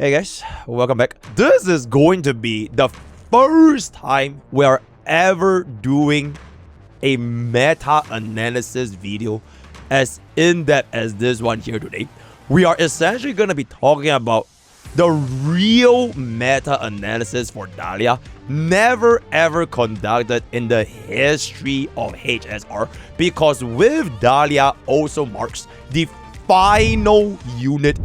Hey guys, welcome back. This is going to be the first time we are ever doing a meta-analysis video as in-depth as this one here today. We are essentially going to be talking about the real meta-analysis for Dahlia, never ever conducted in the history of HSR, because with Dahlia also marks the final unit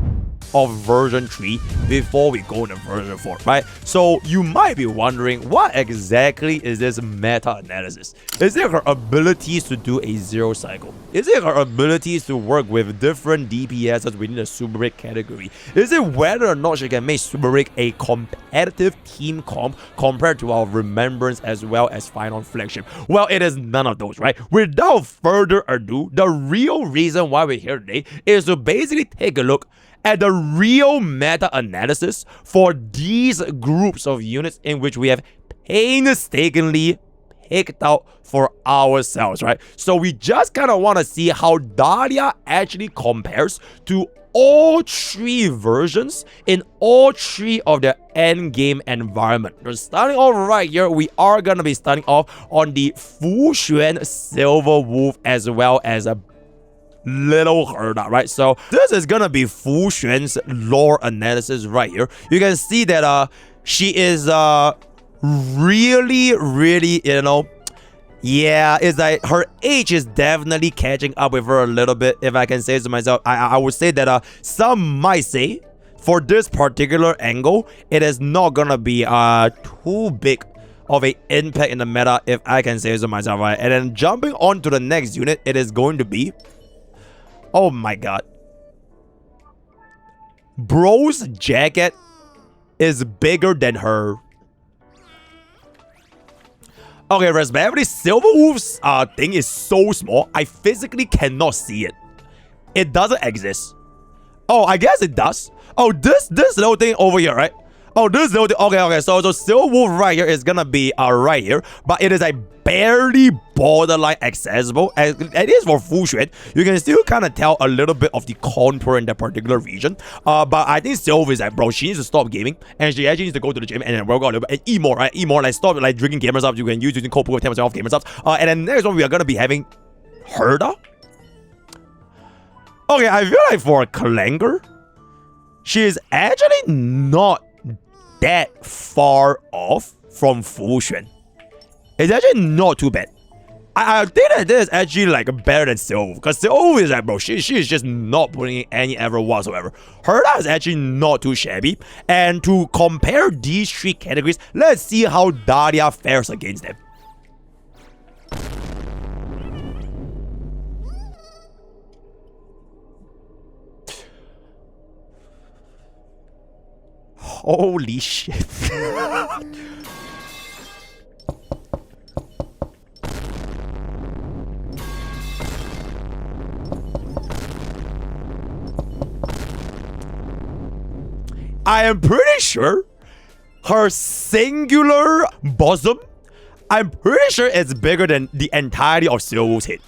of version 3 before we go into version 4, right? So you might be wondering, what exactly is this meta-analysis? Is it her abilities to do a zero cycle? Is it her abilities to work with different DPSs within the Super Rig category? Is it whether or not she can make Super Rig a competitive team comp compared to our Remembrance as well as Final Flagship? Well, it is none of those, right? Without further ado, the real reason why we're here today is to basically take a look at the real meta-analysis for these groups of units in which we have painstakingly picked out for ourselves, right? So we just kind of want to see how Dahlia actually compares to all three versions in all three of their endgame environment. So starting off right here, we are going to be starting off on the Fu Xuan Silver Wolf as well as a little Herda, right? So this is gonna be Fu Xuan's lore analysis right here. You can see that she is really, you know, yeah, it's like her age is definitely catching up with her a little bit, if I can say so myself. I would say that some might say for this particular angle, it is not gonna be too big of an impact in the meta, if I can say so myself, right? And then jumping on to the next unit, it is going to be, oh my god, bro's jacket is bigger than her. Okay, respectively, Silver Wolf's thing is so small, I physically cannot see it. It doesn't exist. Oh, I guess it does. Oh, this little thing over here, right? Oh, this little thing. Okay. So Silver Wolf right here is gonna be right here, but it is like barely borderline accessible. As it is for Fu Xuan, you can still kind of tell a little bit of the contour in that particular region. But I think Silver is like, bro, she needs to stop gaming, and she actually needs to go to the gym and then work out a little bit and eat more, right? Eat more, like stop like drinking gamers up. You can use using code with 10% off gamers up. And then next one we are gonna be having Herda. Okay, I feel like for a Clanger, she is actually not that far off from Fu Xuan. It's actually not too bad. I think that this is actually like better than Silver, because Silver is like, bro, she is just not putting in any effort whatsoever. Herda is actually not too shabby. And to compare these three categories, let's see how Dahlia fares against them. Holy shit. I am pretty sure her singular bosom, I'm pretty sure it's bigger than the entirety of Silver Wolf's head.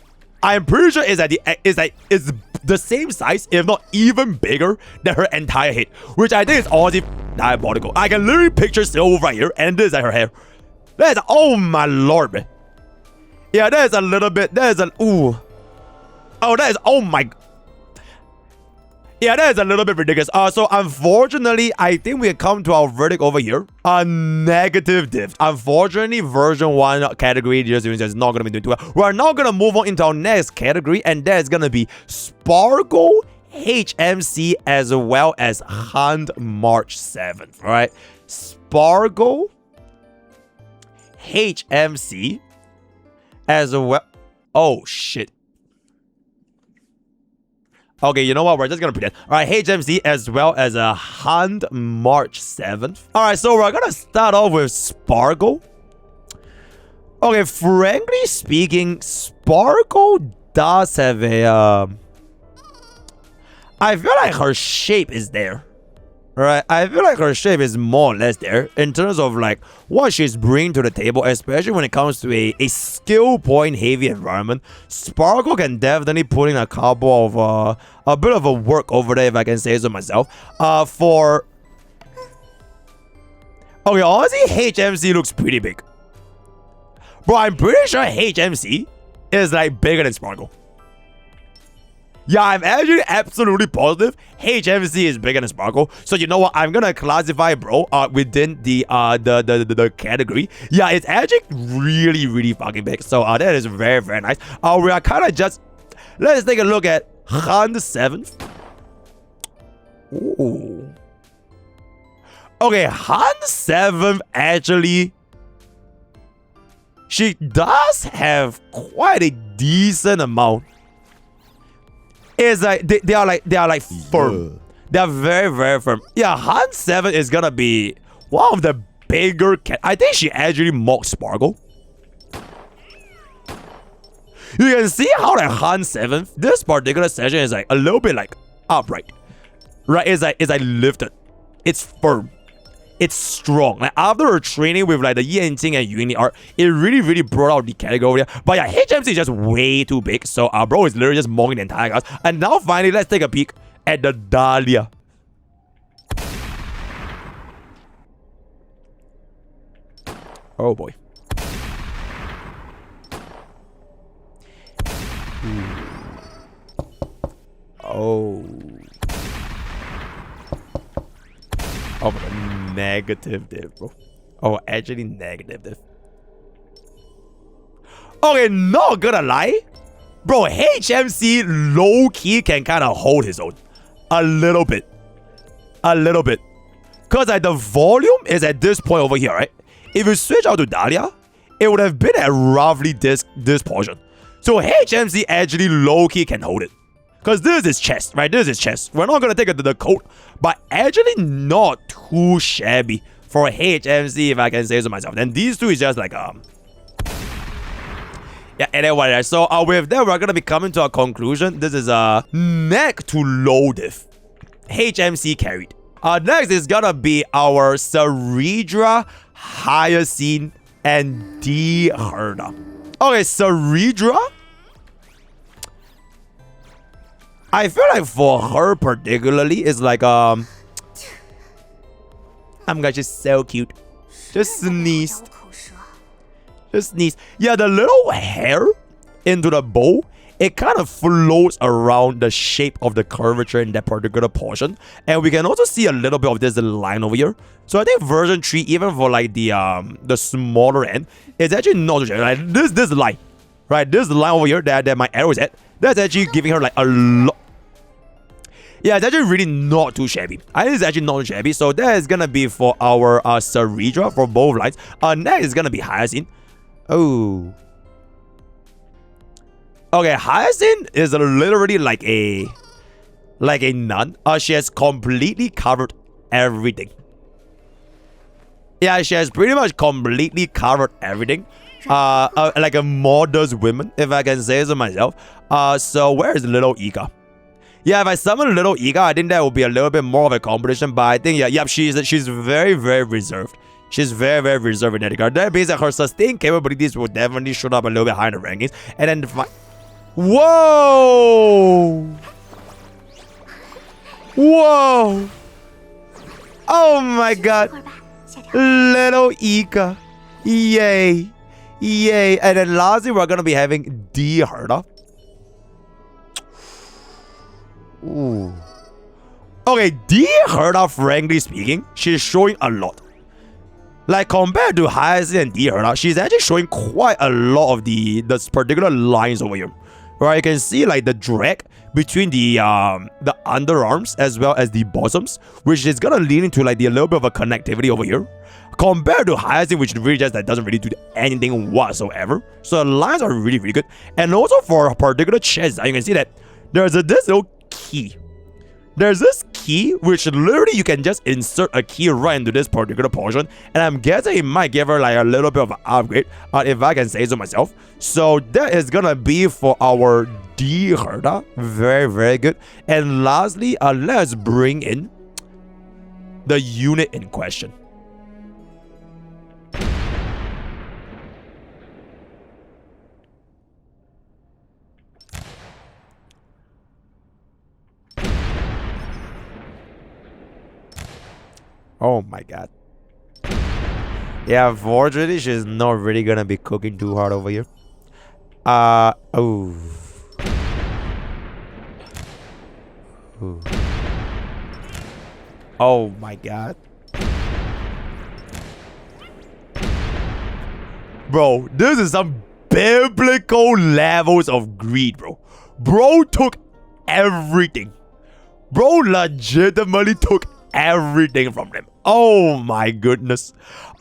I'm pretty sure it's the same size, if not even bigger than her entire head, which I think is honestly diabolical. I can literally picture Silver Wolf right here, and this is like her hair. That is, oh my lord, man. Yeah, that is a little bit, that is a, ooh. Oh, that is, oh my. Yeah, that is a little bit ridiculous. So unfortunately, I think we have come to our verdict over here. A negative diff. Unfortunately, version 1 category just is not going to be doing too well. We're now going to move on into our next category, and that is going to be Sparkle, HMC, as well as Hunt March 7th. All right, Sparkle, HMC, as well. Oh shit. Okay, you know what? We're just gonna pretend. All right, HMC as well as a Hunt March 7th. All right, so we're gonna start off with Sparkle. Okay, frankly speaking, Sparkle does have a. I feel like her shape is there. Right, I feel like her shape is more or less there in terms of like what she's bringing to the table, especially when it comes to a skill point heavy environment. Sparkle can definitely put in a couple of a bit of a work over there, if I can say so myself. For Okay, honestly, HMC looks pretty big. Bro, I'm pretty sure HMC is like bigger than Sparkle. Yeah, I'm actually absolutely positive HMC is bigger than Sparkle. So you know what? I'm gonna classify bro within the category. Yeah, it's actually really fucking big. So that is very nice. We are kind of just let's take a look at Han the 7th. Ooh. Okay, Han the 7th actually, she does have quite a decent amount. It's like they are like firm. They are very firm. Yeah, Han 7 is gonna be one of the bigger I think she actually mocked Sparkle. You can see how like Han 7, this particular section is like a little bit like upright. Right? It's like lifted. It's firm. It's strong. Like after her training with like the Yanqing and Yunli art, it really brought out the category. But yeah, HMC is just way too big. So bro is literally just mocking the entire class. And now finally, let's take a peek at the Dahlia. Oh boy. Oh. Oh my god, negative div, bro. Oh, actually negative div. Okay, not gonna lie. Bro, HMC low-key can kind of hold his own. A little bit. Because like the volume is at this point over here, right? If you switch out to Dahlia, it would have been at roughly this portion. So HMC actually low-key can hold it. Because this is chest, right? This is chest. We're not going to take it to the coat, but actually not too shabby for HMC, if I can say so myself. Then these two is just like, yeah, and then whatever. So with that, we're going to be coming to a conclusion. This is a neck to low diff. HMC carried. Next is going to be our Ceredra, Hyacinth, and D-Herda. Okay, Ceredra. I feel like for her particularly, it's like, oh my gosh, she's so cute. Just sneezed. Yeah, the little hair into the bow, it kind of floats around the shape of the curvature in that particular portion. And we can also see a little bit of this line over here. So I think version 3, even for like the smaller end, it's actually not too like this line. Right, this line over here that my arrow is at, that's actually giving her like a lot. Yeah, it's actually really not too shabby. I think it's actually not too shabby. So that is gonna be for our Ceredra for both lines. Next is gonna be Hyacinth. Oh. Okay, Hyacinth is literally like a nun. She has completely covered everything. Yeah, she has pretty much completely covered everything. Like a modest woman, if I can say so myself. So where is little Ika? Yeah, if I summon little Ika, I think that would be a little bit more of a competition. But I think she's very reserved. She's very reserved in that regard. That means that her sustained capabilities will definitely show up a little bit higher in the rankings. And then whoa! Oh my god! Little Ika, yay! And then lastly, we're gonna be having D-Herda. Ooh. Okay, D-Herda, frankly speaking, she's showing a lot. Like compared to Hyacinth and D-Herda, she's actually showing quite a lot of the particular lines over here. Right, you can see like the drag between the underarms as well as the bottoms, which is gonna lead into like a little bit of a connectivity over here. Compared to Hyacinth, which really just that doesn't really do anything whatsoever. So the lines are really good. And also for a particular chest, you can see that there's this little key. There's this key which literally you can just insert a key right into this particular portion, and I'm guessing it might give her like a little bit of an upgrade, if I can say so myself. So that is gonna be for our D-Herda. Very good. And lastly, let's bring in the unit in question. Oh my god. Yeah, unfortunately, she's not really gonna be cooking too hard over here. Oh. Ooh. Oh my god. Bro, this is some biblical levels of greed, bro. Bro took everything. Bro legitimately took everything from them. Oh my goodness.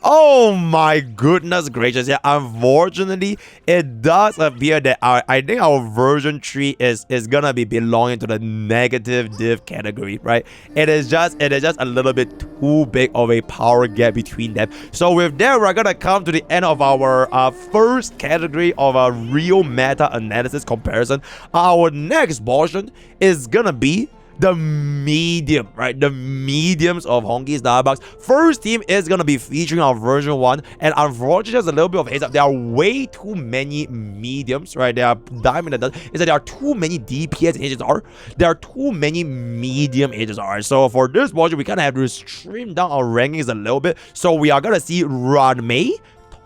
Oh my goodness gracious. Yeah, unfortunately, it does appear that I think our version 3 is gonna be belonging to the negative div category, right? It is just a little bit too big of a power gap between them. So with that, we're gonna come to the end of our first category of a real meta analysis comparison. Our next portion is gonna be the medium, right? The mediums of Honkai's Dahlia. First team is gonna be featuring our version 1, and unfortunately, just a little bit of heads up, there are way too many mediums, right? There are diamond and is that there are too many DPS and HSR. There are too many medium HSR. So for this portion, we kind of have to trim down our rankings a little bit. So we are gonna see Ranmei,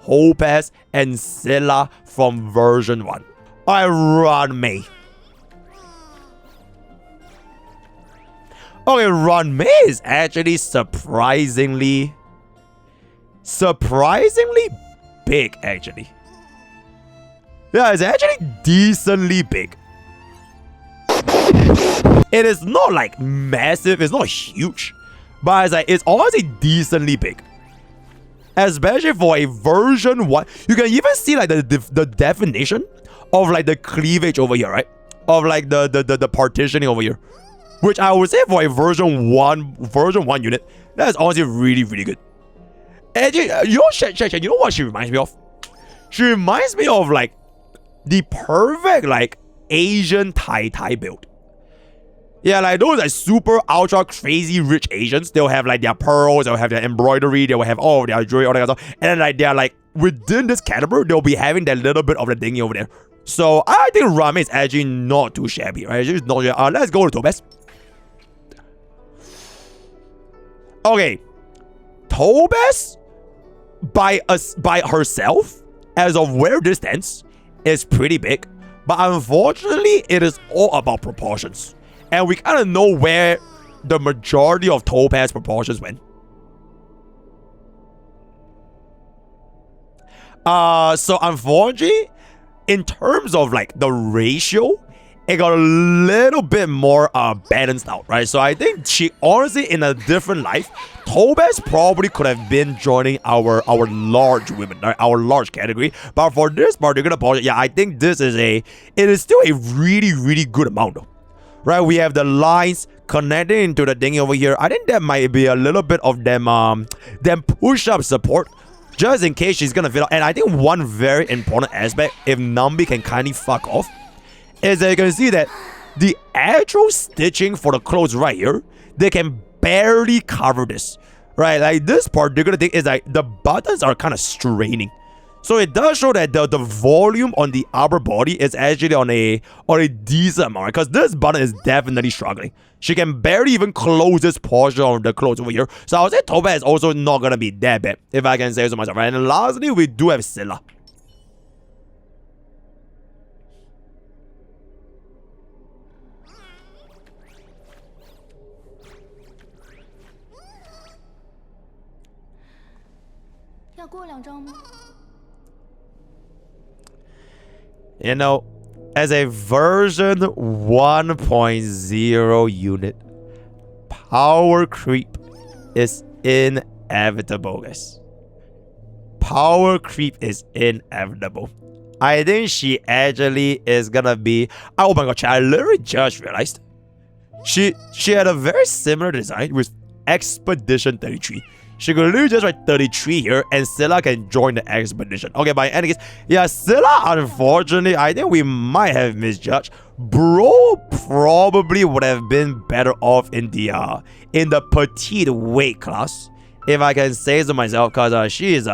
Topaz, and Scylla from version 1. Alright, Ranmei. Okay, Ranmei is actually surprisingly big, actually. Yeah, it's actually decently big. It is not like massive, it's not huge, but it's honestly decently big. Especially for a version 1. You can even see like the definition of like the cleavage over here, right? Of like the partitioning over here. Which I would say for a version 1 unit, that's honestly really, really good. And you know what she reminds me of? She reminds me of like the perfect like Asian Tai build. Yeah, like those like super ultra crazy rich Asians. They'll have like their pearls, they'll have their embroidery, they'll have all their jewelry, all that kind of stuff. And then like they're like within this caliber, they'll be having that little bit of the thingy over there. So I think Ranmei is actually not too shabby, right? She's not. Let's go to Topaz. Okay, Topaz by herself, as of where this stands, is pretty big, but unfortunately, it is all about proportions, and we kind of know where the majority of Topaz proportions went. So unfortunately, in terms of like the ratio, it got a little bit more balanced out, right? So I think she honestly, in a different life, Topaz probably could have been joining our large women, right? Our large category. But for this particular portion, yeah, I think it is still a really, really good amount though. Right? We have the lines connecting into the thing over here. I think that might be a little bit of them push-up support, just in case she's gonna fill out. And I think one very important aspect, if Nambi can kindly fuck off, is that you can see that the actual stitching for the clothes right here, they can barely cover this, right? Like this particular thing is like the buttons are kind of straining. So it does show that the volume on the upper body is actually on a decent amount, because this button is definitely struggling. She can barely even close this portion of the clothes over here. So I would say Topaz is also not gonna be that bad, if I can say so myself. Right? And lastly, we do have Scylla. You know, as a version 1.0 unit, power creep is inevitable, guys. Power creep is inevitable. I think she actually is gonna be... Oh my god, I literally just realized she had a very similar design with Expedition 33. She could literally just write 33 here, and Scylla can join the expedition. Okay, by any case, yeah, Scylla, unfortunately, I think we might have misjudged. Bro probably would have been better off in the petite weight class, if I can say so myself, because she is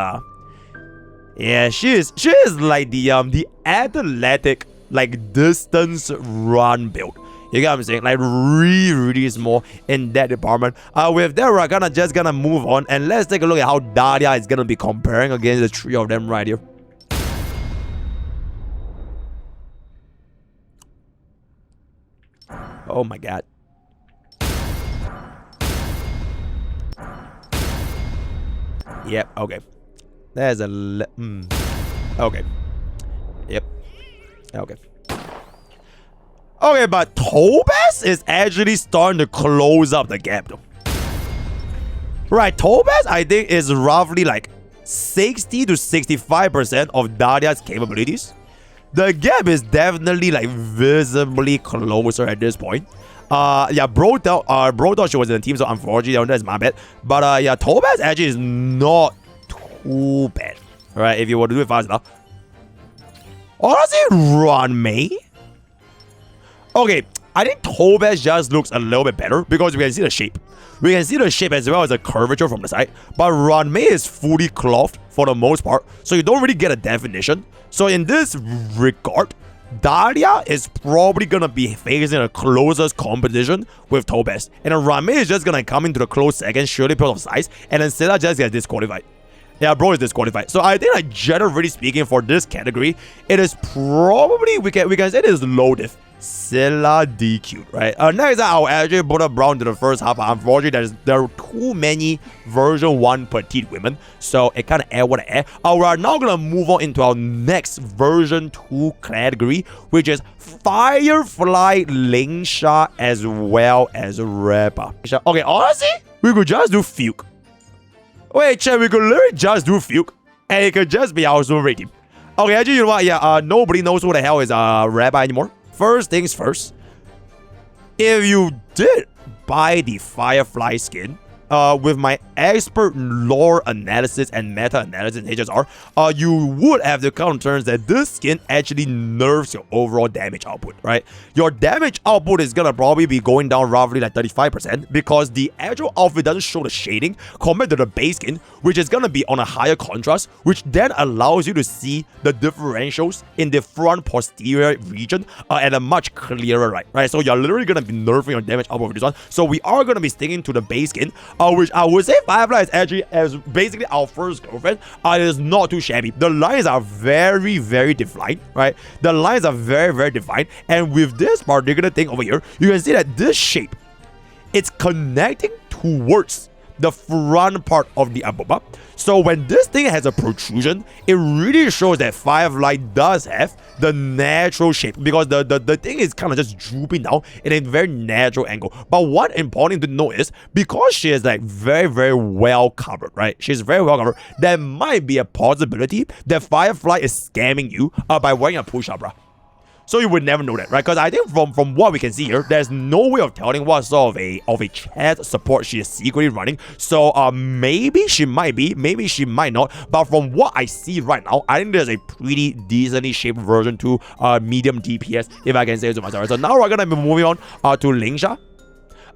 like the athletic like distance run build. You get what I'm saying? Like really small in that department. With that, we're just gonna move on and let's take a look at how Dahlia is gonna be comparing against the three of them right here. Oh my god. Yep, okay. There's a... Okay. Yep. Okay. Okay, but Topaz is actually starting to close up the gap though. Right, Topaz I think is roughly like 60 to 65% of Dahlia's capabilities. The gap is definitely like visibly closer at this point. Yeah, Bro thought she was in the team, so unfortunately that's my bad. But yeah, Topaz actually is not too bad. Alright, if you want to do it fast enough. Honestly, Run May. Okay, I think Topaz just looks a little bit better because we can see the shape. We can see the shape as well as the curvature from the side. But Run May is fully clothed for the most part, so you don't really get a definition. So in this regard, Dahlia is probably gonna be facing a closest competition with Topaz. And then Run May is just gonna come into the close second, surely because of size, and then Scylla just gets disqualified. Yeah, bro is disqualified. So I think, like, generally speaking, for this category, it is probably, we can say it is low diff. Scylla DQ, right? Next, I'll actually put up Brown to the first half. Unfortunately, there are too many version 1 petite women, so it kind of air what air. We're now gonna move on into our next version 2 category, which is Firefly Lingsha as well as Rapper. Okay, honestly, we could just do Fuke. Wait, chat, we could literally just do Fuke, and it could just be our super rate team. Okay, actually, you know what? Yeah, nobody knows who the hell is Rabbi anymore. First things first, if you did buy the Firefly skin, with my expert lore analysis and meta analysis in HSR, you would have the concerns that this skin actually nerfs your overall damage output, right? Your damage output is gonna probably be going down roughly like 35% because the actual outfit doesn't show the shading compared to the base skin, which is gonna be on a higher contrast, which then allows you to see the differentials in the front posterior region at a much clearer light, right? So you're literally gonna be nerfing your damage output with this one. So we are gonna be sticking to the base skin, which I would say Firefly is actually as basically our first girlfriend. It is not too shabby. The lines are very, very defined, right? The lines are very, very defined. And with this particular thing over here, you can see that this shape, it's connecting towards the front part of the aboba. So when this thing has a protrusion, it really shows that Firefly does have the natural shape because the thing is kind of just drooping down in a very natural angle. But one important thing to know is because she is like very, very well covered, right? She's very well covered. There might be a possibility that Firefly is scamming you by wearing a push-up bra. So you would never know that, right? Because I think from what we can see here, there's no way of telling what sort of a chat support she is secretly running. So maybe she might be, maybe she might not. But from what I see right now, I think there's a pretty decently shaped version 2 medium DPS, if I can say so myself. So now we're gonna be moving on to Lingsha.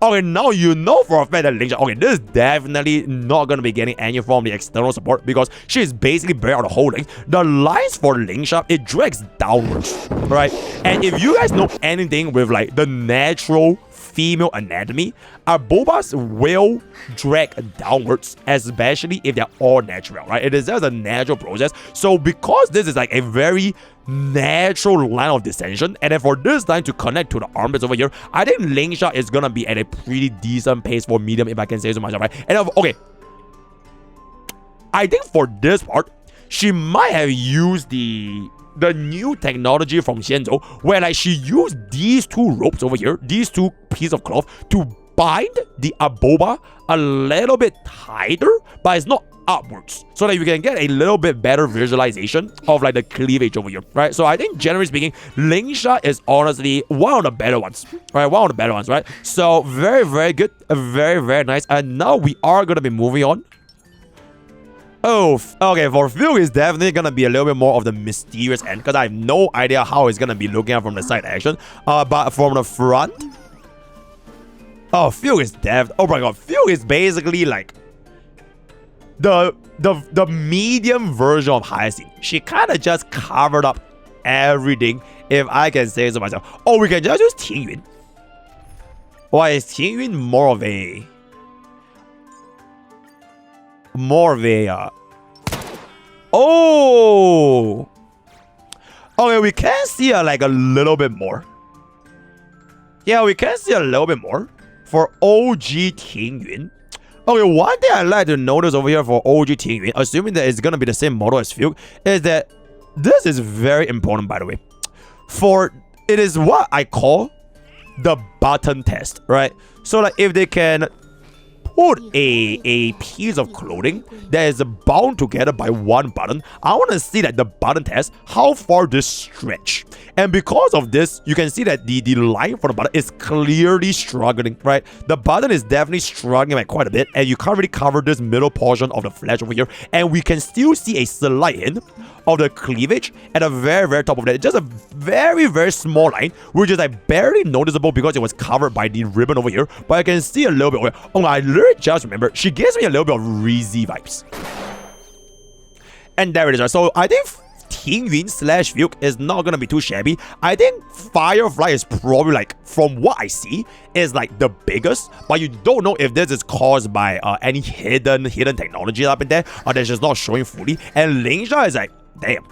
Okay, now you know for a fact that Lingsha, okay, this is definitely not going to be getting any form of the external support because she is basically buried out the whole length. The lines for Lingsha, it drags downwards, right? And if you guys know anything with like the natural female anatomy, our bobas will drag downwards, especially if they're all natural, right? It is just a natural process. So because this is like a very natural line of descension, and then for this line to connect to the armpits over here, I think Lingsha is gonna be at a pretty decent pace for medium, if I can say so myself, right? And okay, I think for this part, she might have used the new technology from Xianzhou, where like she used these two ropes over here, these two pieces of cloth, to bind the aboba a little bit tighter, but it's not upwards, so that you can get a little bit better visualization of like the cleavage over here, right? So I think generally speaking, Lingsha is honestly one of the better ones, right? One of the better ones, right? So very, very good, very, very nice. And now we are gonna be moving on. Oh, okay, for Phil is definitely gonna be a little bit more of the mysterious end, because I have no idea how it's gonna be looking at from the side action. But from the front, oh, Phil is oh my god, Phil is basically like the medium version of Hyacinth. She kind of just covered up everything, if I can say so myself. Oh, we can just use Tingyun. Or is Tingyun more of a oh, okay, we can see like a little bit more. Yeah, we can see a little bit more for OG Tingyun. Okay, one thing I'd like to notice over here for OG Tingyun, assuming that it's gonna be the same model as Fuke, is that this is very important, by the way. For it is what I call the button test, right? So like if they can put a piece of clothing that is bound together by one button, I want to see that the button test, how far this stretch. And because of this, you can see that the line for the button is clearly struggling, right? The button is definitely struggling like quite a bit, and you can't really cover this middle portion of the flesh over here. And we can still see a slight hint of the cleavage at the very, very top of that. Just a very, very small line, which is like barely noticeable because it was covered by the ribbon over here. But I can see a little bit over here. Oh, I literally just remember, she gives me a little bit of Reezy vibes. And there it is, right? So I think Tingyun / Fuke is not gonna be too shabby. I think Firefly is probably like, from what I see, is like the biggest, but you don't know if this is caused by any hidden technology up in there, or that's just not showing fully. And Lingsha is like, damn,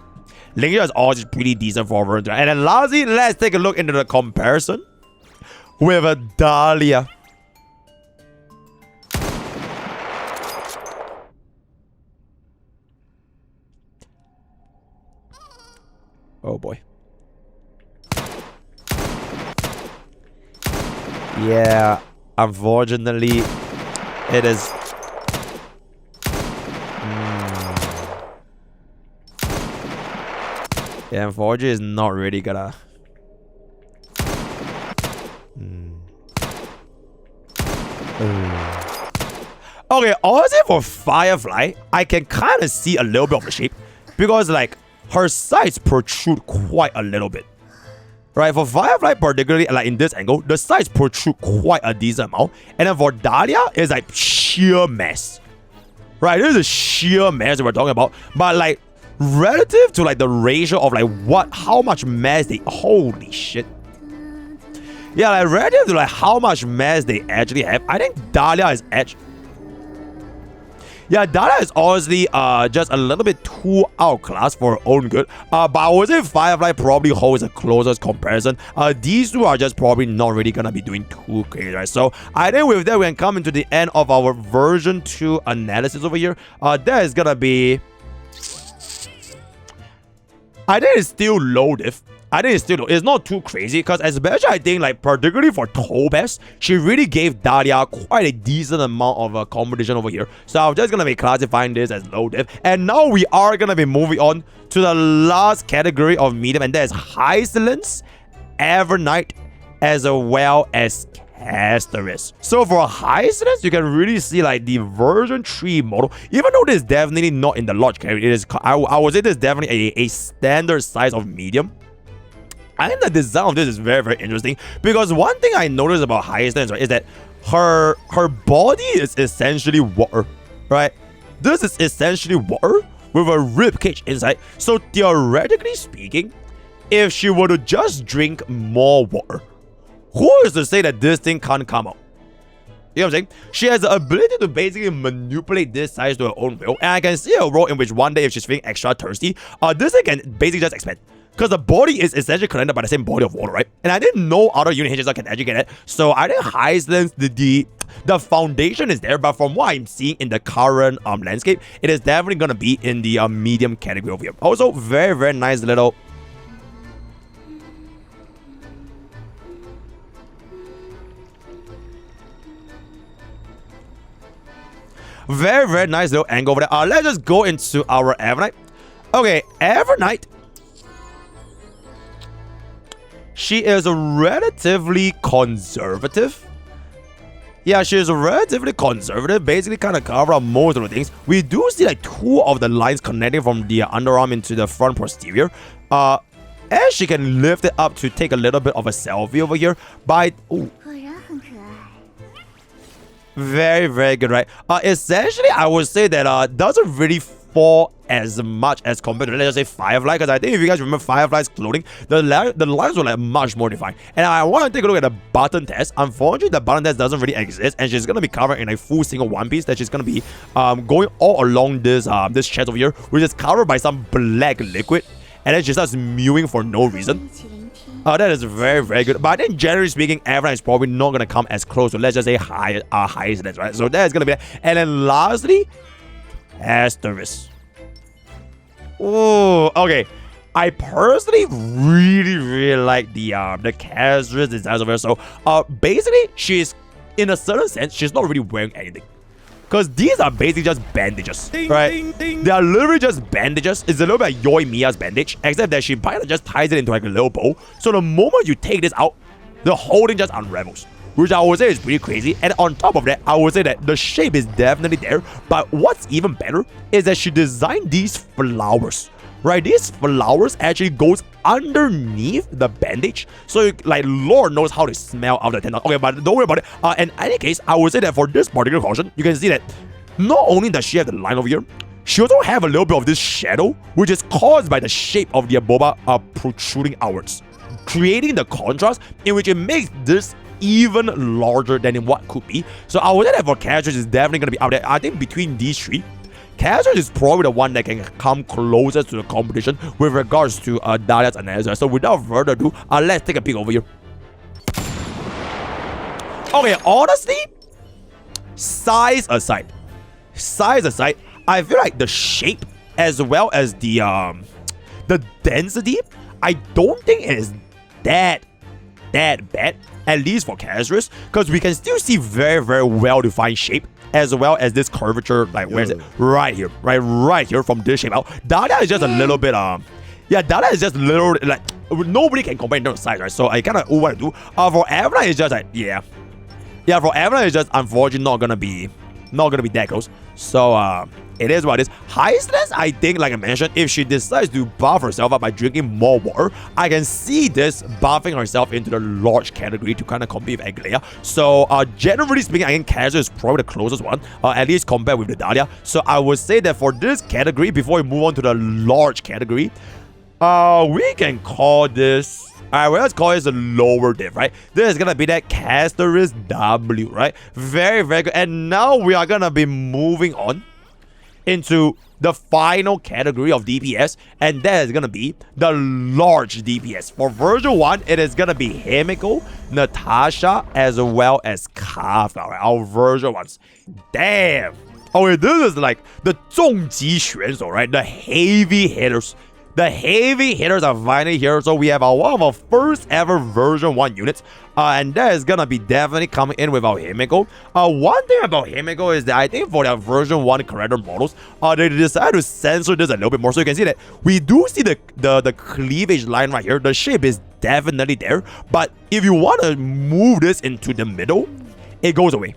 Lingsha is always pretty decent for her. And then lastly, let's take a look into the comparison with a Dahlia. Oh boy. Yeah, unfortunately, it is. Yeah, unfortunately, it's not really gonna. Okay, honestly, for Firefly, I can kind of see a little bit of the shape because, like, her sides protrude quite a little bit. Right, for Firefly particularly, like in this angle, the sides protrude quite a decent amount. And then for Dahlia, it's like sheer mess. Right, this is a sheer mess that we're talking about. But like, relative to like the ratio of like how much mess they, holy shit. Yeah, like relative to like how much mess they actually have, I think Dahlia is edge. Yeah, Dahlia is honestly just a little bit too outclassed for her own good. But I would say Firefly probably holds the closest comparison. These two are just probably not really gonna be doing too crazy, right? So I think with that we can come into the end of our version 2 analysis over here. That is gonna be, I think it's still low diff. I think it's still low. It's not too crazy because especially I think like particularly for Topaz, she really gave Dahlia quite a decent amount of competition over here. So I'm just gonna be classifying this as low diff. And now we are gonna be moving on to the last category of medium, and that is high excellence, Evernight, as well as Asterisk. So for high excellence, you can really see like the version 3 model, even though this is definitely not in the large category, it is, I would say this is definitely a standard size of medium. I think the design of this is very, very interesting because one thing I noticed about high excellence, right, is that her body is essentially water, right? This is essentially water with a rib cage inside. So theoretically speaking, if she were to just drink more water, who is to say that this thing can't come out? You know what I'm saying? She has the ability to basically manipulate this size to her own will. And I can see a world in which one day if she's feeling extra thirsty, this thing can basically just expand. Because the body is essentially connected by the same body of water, right? And I didn't know other unit H's can actually get it. So I think high excellence, the foundation is there. But from what I'm seeing in the current landscape, it is definitely going to be in the medium category over here. Also, very, very nice little... Very, very nice little angle over there. Let's just go into our Evernight. Okay, Evernight. She is relatively conservative. Yeah, she is relatively conservative. Basically, kind of cover up most of the things. We do see like 2 of the lines connecting from the underarm into the front posterior. And she can lift it up to take a little bit of a selfie over here. By very, very good, right? Essentially, I would say that doesn't really fall as much as compared to, let's just say, Firefly, because I think if you guys remember Firefly's clothing, the lines were like much more defined. And I want to take a look at the button test. Unfortunately, the button test doesn't really exist, and she's gonna be covered in a full single one piece that she's gonna be going all along this this chest over here, which is covered by some black liquid, and then she starts mewing for no reason. That is very, very good. But I think generally speaking, everyone is probably not going to come as close to, let's just say, highest, right? So that is going to be that. And then lastly, Asterisk. Oh, okay. I personally really like the Asterisk designs over here. So basically, she's, in a certain sense, she's not really wearing anything. Because these are basically just bandages, right? They are literally just bandages. It's a little bit like Yoimiya's bandage, except that she kind of just ties it into like a little bow. So the moment you take this out, the whole thing just unravels, which I would say is pretty crazy. And on top of that, I would say that the shape is definitely there. But what's even better is that she designed these flowers, right? These flowers actually goes underneath the bandage, so like Lord knows how they smell out of the tendon. Okay, but don't worry about it. In any case, I would say that for this particular version, you can see that not only does she have the line over here, she also have a little bit of this shadow, which is caused by the shape of the boba protruding outwards, creating the contrast in which it makes this even larger than in what could be. So I would say that for characters is definitely going to be out there. I think between these three, Casual is probably the one that can come closest to the competition with regards to Dahlia's analysis. So without further ado, let's take a peek over here. Okay, honestly, size aside, I feel like the shape as well as the density, I don't think it is that bad, at least for Casuals, because we can still see very, very well-defined shape, as well as this curvature, like, where is it? Right here, right here from this shape out. Dahlia is just a little bit, yeah, Dahlia is just little, like, nobody can compare in terms of size, right? So I kind of want to do. For Evelyn, it's just like, yeah, for Evelyn, it's just unfortunately not gonna be that close. So it is what it is. Highestness, I think, like I mentioned, if she decides to buff herself up by drinking more water, I can see this buffing herself into the large category to kind of compete with Aglaya. So generally speaking, I think Casual is probably the closest one, at least compared with the Dahlia. So I would say that for this category, before we move on to the large category, we can call this, alright, well, let's call this a lower div, right? This is gonna be that Casterist W, right? Very, very good. And now we are gonna be moving on into the final category of DPS, and that is gonna be the large DPS. For version 1, it is gonna be Himiko, Natasha, as well as Kafka, right? Our version 1s. Damn! Okay, this is like the 重级选手, right? The heavy hitters. The heavy hitters are finally here, so we have one of our first ever version 1 units, and that is gonna be definitely coming in with our Himiko. One thing about Himiko is that I think for their version 1 character models, they decided to censor this a little bit more, so you can see that we do see the cleavage line right here. The shape is definitely there, but if you want to move this into the middle, it goes away.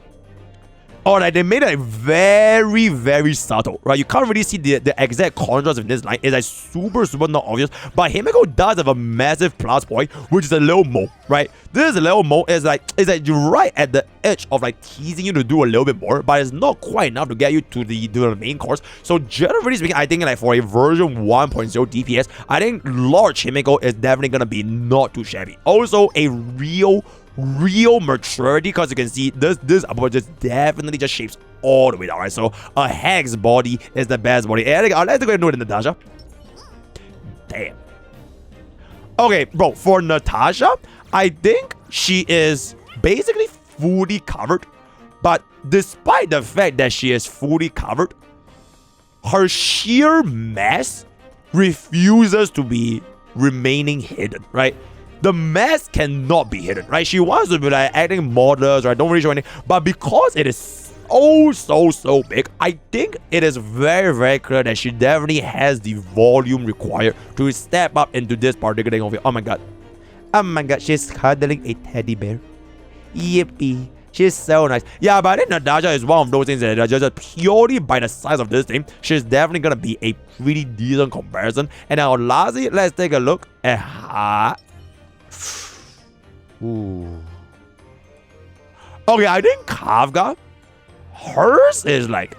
Alright, they made it very, very subtle, right? You can't really see the exact contrast in this line. It's like super not obvious. But Himiko does have a massive plus point, which is a little mo, right? This is a little mo. It's like you're right at the edge of like teasing you to do a little bit more, but it's not quite enough to get you to the main course. So generally speaking, I think like for a version 1.0 DPS, I think large Himiko is definitely gonna be not too shabby. Also, a real maturity, because you can see this upper just definitely just shapes all the way down, right? So a Hex body is the best body. And let's go and do it in Natasha. Damn. Okay, bro, for Natasha, I think she is basically fully covered, but despite the fact that she is fully covered, her sheer mass refuses to be remaining hidden, right? The mask cannot be hidden, right? She wants to be like acting models, right? Don't really show anything. But because it is so big, I think it is very, very clear that she definitely has the volume required to step up into this particular thing over here. Oh my god. Oh my god, she's cuddling a teddy bear. Yippee. She's so nice. Yeah, but I think Natasha is one of those things that are just purely by the size of this thing, she's definitely gonna be a pretty decent comparison. And now lastly, let's take a look at her. Ooh. Okay, I think Kafka, hers is like,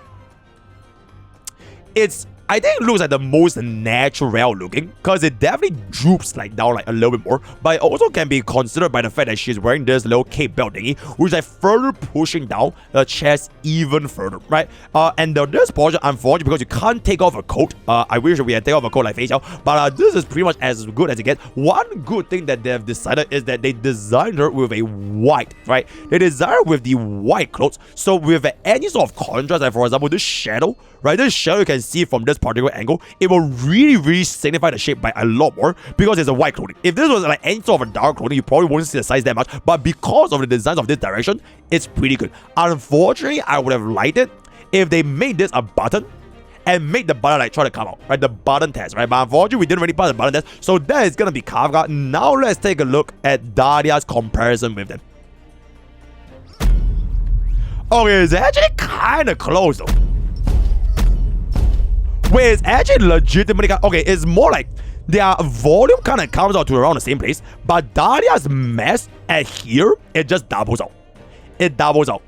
it's I think it looks like the most natural looking because it definitely droops like down like a little bit more, but it also can be considered by the fact that she's wearing this little cape belt thingy, which is like further pushing down the chest even further, right? And this portion, unfortunately, because you can't take off a coat. I wish we had taken off a coat like Fei Xiao, but this is pretty much as good as it gets. One good thing that they've decided is that they designed her with a white, right? They designed her with the white clothes, so with any sort of contrast, like for example, this shadow, right? This shadow you can see from this particular angle, it will really signify the shape by a lot more because it's a white clothing. If this was like any sort of a dark clothing, you probably wouldn't see the size that much, but because of the designs of this direction, it's pretty good. Unfortunately, I would have liked it if they made this a button and make the button like try to come out, right? The button test, right? But unfortunately, we didn't really pass the button test, so that is gonna be Kafka. Now let's take a look at Dahlia's comparison with them. Okay, it's actually kind of close though. Wait, it's actually legitimately... Okay, it's more like their volume kind of comes out to around the same place, but Dahlia's mass at here, it just doubles out. It doubles out.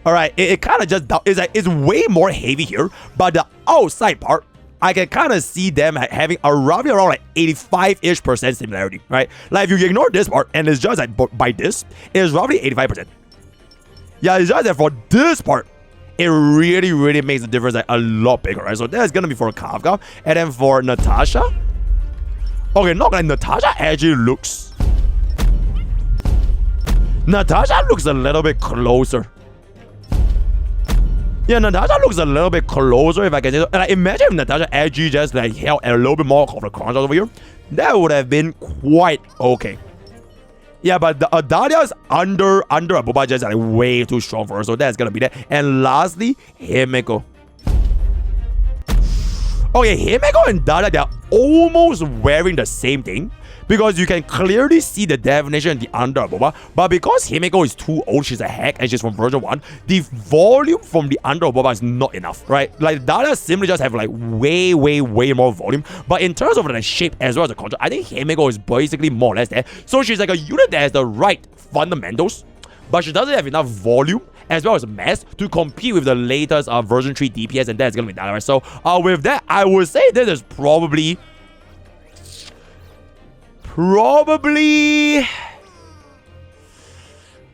Alright, it kind of just... It's way more heavy here, but the outside part, I can kind of see them having roughly around like 85-ish% similarity, right? Like if you ignore this part, and it's just like by this, it's roughly 85%. Yeah, it's just that for this part, it really makes the difference like a lot bigger, right? So that's gonna be for Kafka. And then for Natasha, okay, not like Natasha actually looks... Natasha looks a little bit closer. Yeah, Natasha looks a little bit closer, if I can say so. And like, imagine if Natasha actually just like held a little bit more of the contrast over here. That would have been quite okay. Yeah, but the Dahlia's under a boba just like way too strong for her, so that's gonna be that. And lastly, Himeko. Okay, Himeko and Dahlia, they're almost wearing the same thing because you can clearly see the definition in the under a boba. But because Himeko is too old, she's a hack and she's from version 1, the volume from the under a boba is not enough, right? Like Dahlia simply just have like way more volume. But in terms of the shape as well as the contrast, I think Himeko is basically more or less there. So she's like a unit that has the right fundamentals, but she doesn't have enough volume as well as mass to compete with the latest version 3 DPS, and that's gonna be Dahlia, right? So with that, I would say this is probably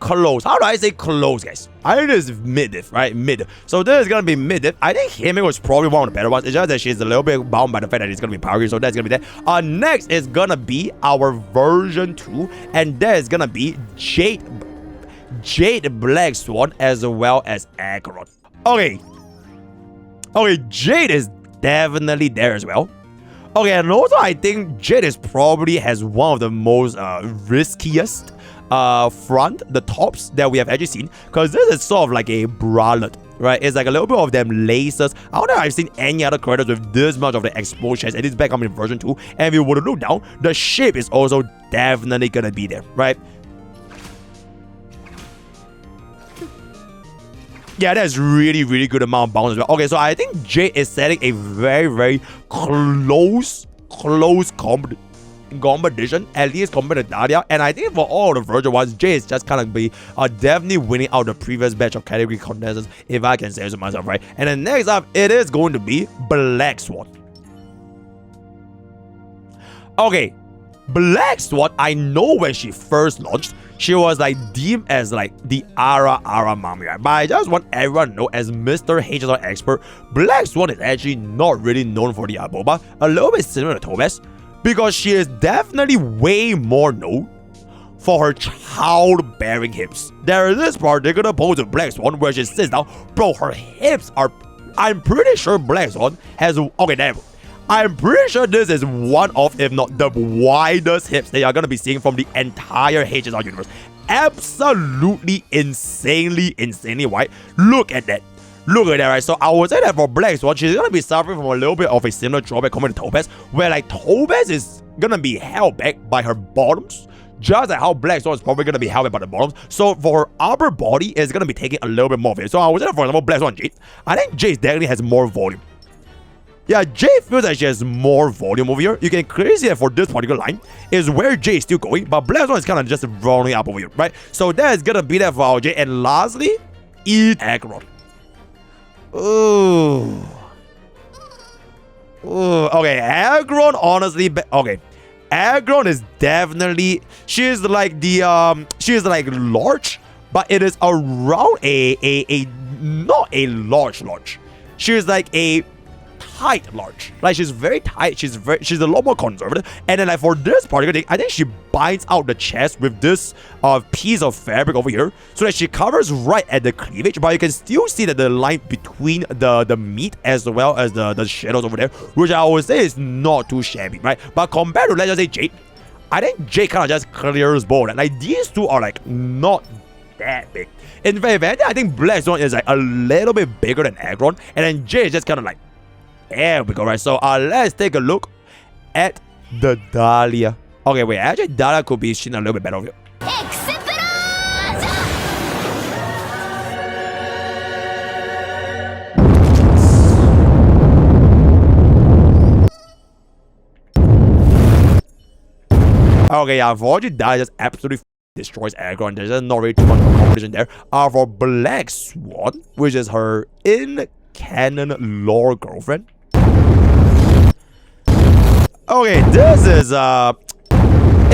close. How do I say close, guys? I think this is mid-diff, right? Mid. So this is gonna be mid-diff. I think Himeko is probably one of the better ones. It's just that she's a little bit bound by the fact that it's gonna be Powercreep, so that's gonna be that. Next is gonna be our version 2, and that is gonna be Jade Black Swan as well as Acheron. Okay, Jade is definitely there as well. Okay, and also I think Jade is probably has one of the most riskiest the tops that we have actually seen, because this is sort of like a bralette, right? It's like a little bit of them lasers. I don't know if I've seen any other characters with this much of the exposure as it is back up in version 2. And if you were to look down, the shape is also definitely gonna be there, right? Yeah, that's really good amount of bounce as well. Okay, so I think Jade is setting a very close competition, at least compared to Dahlia. And I think for all the version ones, Jade is just kind of be definitely winning out the previous batch of category contestants, if I can say so myself, right? And then next up, it is going to be Black Swan. Okay, Black Swan, I know when she first launched, she was like deemed as like the Ara mommy, right? But I just want everyone to know, as Mr. HSR expert, Black Swan is actually not really known for the boba, a little bit similar to Tobes, because she is definitely way more known for her childbearing hips. There is this particular pose of Black Swan where she sits down. Bro, her hips are... I'm pretty sure Black Swan has... Okay, damn. I'm pretty sure this is one of, if not the widest hips that you're going to be seeing from the entire HSR universe. Absolutely insanely wide. Look at that. Look at that, right? So I would say that for Black Swan, she's going to be suffering from a little bit of a similar drawback compared to Tobes, where like Tobes is going to be held back by her bottoms, just like how Black Swan is probably going to be held back by the bottoms. So for her upper body, it's going to be taking a little bit more of it. So I would say that, for example, Black Swan Jade, I think Jade definitely has more volume. Yeah, Jade feels like she has more volume over here. You can clearly see that for this particular line is where Jade is still going, but Black Swan is kind of just rolling up over here, right? So that is going to be that for our Jade. And lastly, Acheron. Ooh. Okay, Agron, honestly, okay. Agron is definitely, she's like large, but it is around not a large. She's like a tight large. Like, she's very tight. She's a lot more conservative. And then, like, for this particular thing, I think she binds out the chest with this piece of fabric over here, so that she covers right at the cleavage, but you can still see that the line between the meat as well as the shadows over there, which I would say is not too shabby, right? But compared to, let's just say, Jade, I think Jade kind of just clears both. Like, these two are like not that big. In fact, I think Black Swan is like a little bit bigger than Agron, and then Jade is just kind of like, there we go, right? So let's take a look at the Dahlia. Okay, wait, actually Dahlia could be seen a little bit better over here. Okay, yeah, unfortunately, Dahlia just absolutely destroys Agron. There's just not really too much competition there. For Black Swan, which is her in-canon lore girlfriend. Okay, this is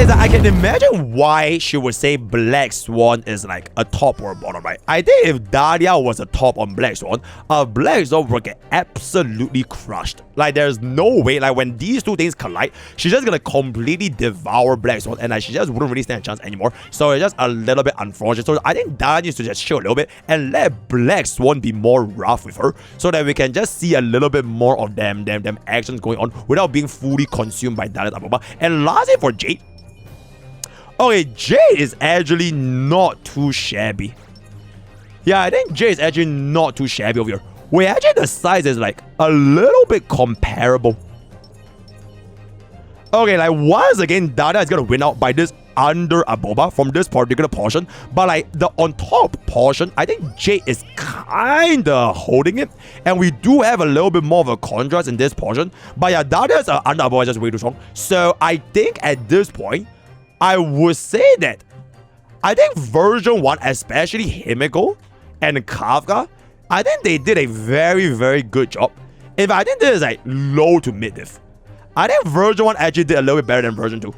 I can imagine why she would say Black Swan is like a top or a bottom, right? I think if Dahlia was a top on Black Swan would get absolutely crushed. Like, there's no way, like, when these two things collide, she's just gonna completely devour Black Swan, and like, she just wouldn't really stand a chance anymore. So it's just a little bit unfortunate. So I think Dahlia needs to just chill a little bit and let Black Swan be more rough with her, so that we can just see a little bit more of them actions going on without being fully consumed by Dahlia's Ababa. And lastly, for Jade. Okay, Jade is actually not too shabby. Yeah, I think Jade is actually not too shabby over here. Wait, actually the size is like a little bit comparable. Okay, like, once again, Dahlia is gonna win out by this under Aboba from this particular portion. But like, the on top portion, I think Jade is kinda holding it. And we do have a little bit more of a contrast in this portion. But yeah, Dahlia's under Aboba is just way too strong. So I think at this point, I would say that I think version 1, especially Himiko and Kafka, I think they did a very, very good job. In fact, I think this is like low to mid diff. I think version 1 actually did a little bit better than version 2,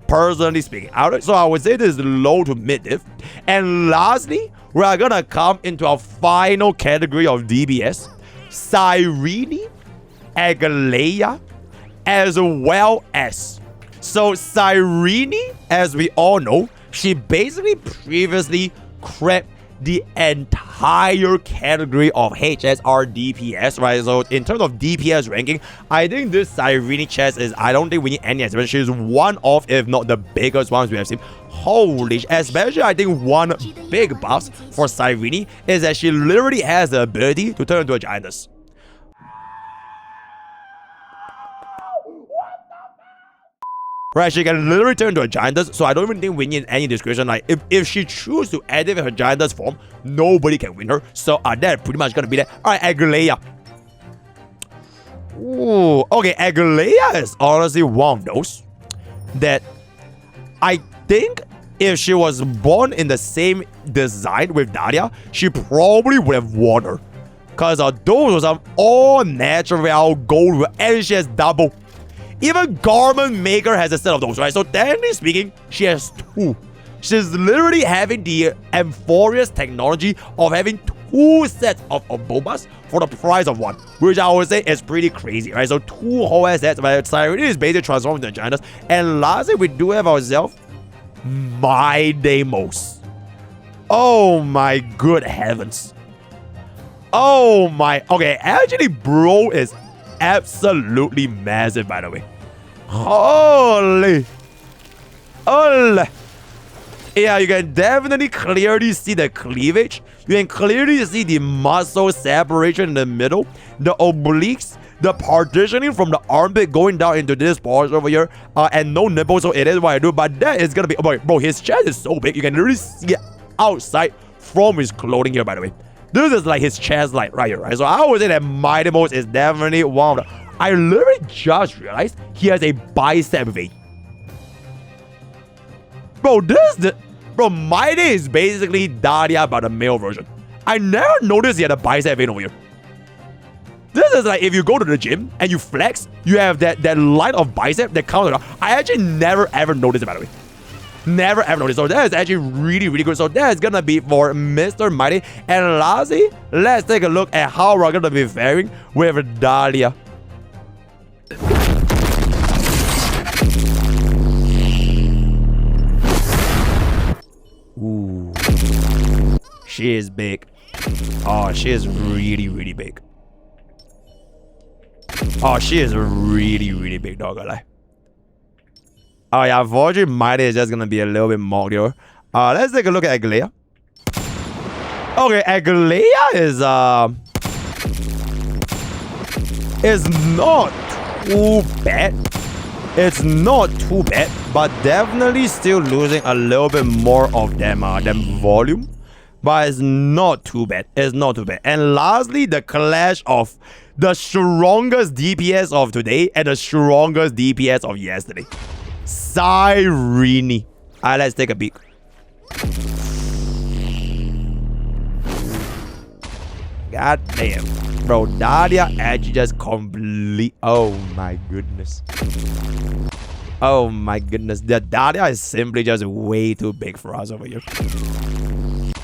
personally speaking. So I would say this is low to mid diff. And lastly, we are gonna come into our final category of DBS, Cyrene, Aglaia, as well as. So Cyrene, as we all know, she basically previously crept the entire category of HSR DPS, right? So in terms of DPS ranking, I think this Cyrene chest is, I don't think we need any explanation. She's one of, if not the biggest ones we have seen. Holy, especially I think one big buff for Cyrene is that she literally has the ability to turn into a giantess. Right, she can literally turn into a giantess, so I don't even think we need any description. Like, if she chooses to activate her giantess form, nobody can win her. So that's pretty much gonna be that. Alright, Aglaia. Ooh, okay, Aglaia is honestly one of those that I think if she was born in the same design with Dahlia, she probably would have won her. Because those are some all natural gold, and she has double. Even Garment Maker has a set of those, right? So technically speaking, she has two. She's literally having the Amphorious technology of having two sets of Abobas for the price of one, which I would say is pretty crazy, right? So two whole sets, but Cyrene is basically transformed into giantess. And lastly, we do have ourselves mydei. Oh my good heavens. Oh my. Okay, actually, bro is absolutely massive, by the way. Holy. Yeah, you can definitely clearly see the cleavage. You can clearly see the muscle separation in the middle, the obliques, the partitioning from the armpit going down into this portion over here, and no nipple, so it is what I do. But that is gonna be, oh, bro, his chest is so big, you can literally see it outside from his clothing here, by the way. This is like his chest light right here, right? So I would say that mydei is definitely one of the... I literally just realized he has a bicep vein. Bro, bro, mydei is basically Dahlia but the male version. I never noticed he had a bicep vein over here. This is like if you go to the gym and you flex, you have that line of bicep that comes around. I actually never ever noticed it, by the way. Never ever noticed. So that is actually really, really good. So that is gonna be for Mr. Mydei. And lastly, let's take a look at how we're gonna be faring with Dahlia. Ooh. She is big. Oh, she is really, really big. Oh, she is really, really big, dog. Like. Oh yeah, unfortunately, Mydei is just gonna be a little bit more here. Let's take a look at Aglaia. Okay, Aglaia is not too bad. It's not too bad, but definitely still losing a little bit more of them volume. But it's not too bad. It's not too bad. And lastly, the clash of the strongest DPS of today and the strongest DPS of yesterday. Cyrene. Alright, let's take a peek. God damn. Bro, Dahlia actually just complete. Oh my goodness. Oh my goodness. The Dahlia is simply just way too big for us over here.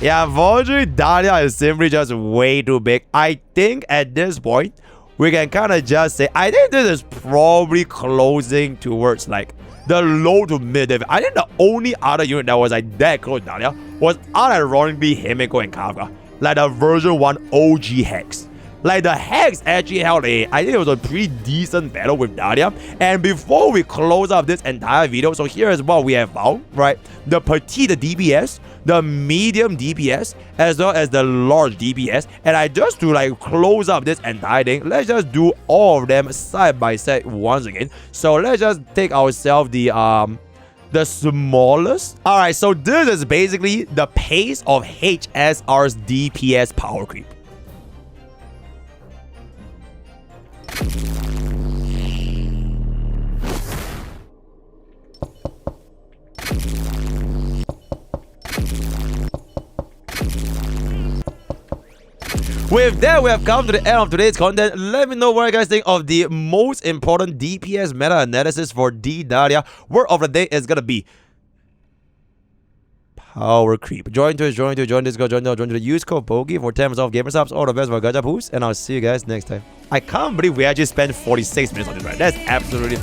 Yeah, unfortunately, Dahlia is simply just way too big. I think at this point, we can kind of just say, I think this is probably closing towards like the low to mid. I think the only other unit that was like that close to Dahlia was unironically Himiko and Kafka. Like the version 1 OG Hex. Like the Hex actually held I think it was a pretty decent battle with Dahlia. And before we close up this entire video, so here is what we have found, right? The petite DPS, the medium DPS, as well as the large DPS. And I just to like close up this entire thing, let's just do all of them side by side once again. So let's just take ourselves the smallest. Alright, so this is basically the pace of HSR's DPS power creep. With that, we have come to the end of today's content. Let me know what you guys think of the most important DPS meta analysis for Dahlia. Word of the day is gonna be Powercreep. Join this, join this, go join the use code Poke for 10% off gamer subs. All the best for gacha boost, and I'll see you guys next time. I can't believe we actually spent 46 minutes on this, right? That's absolutely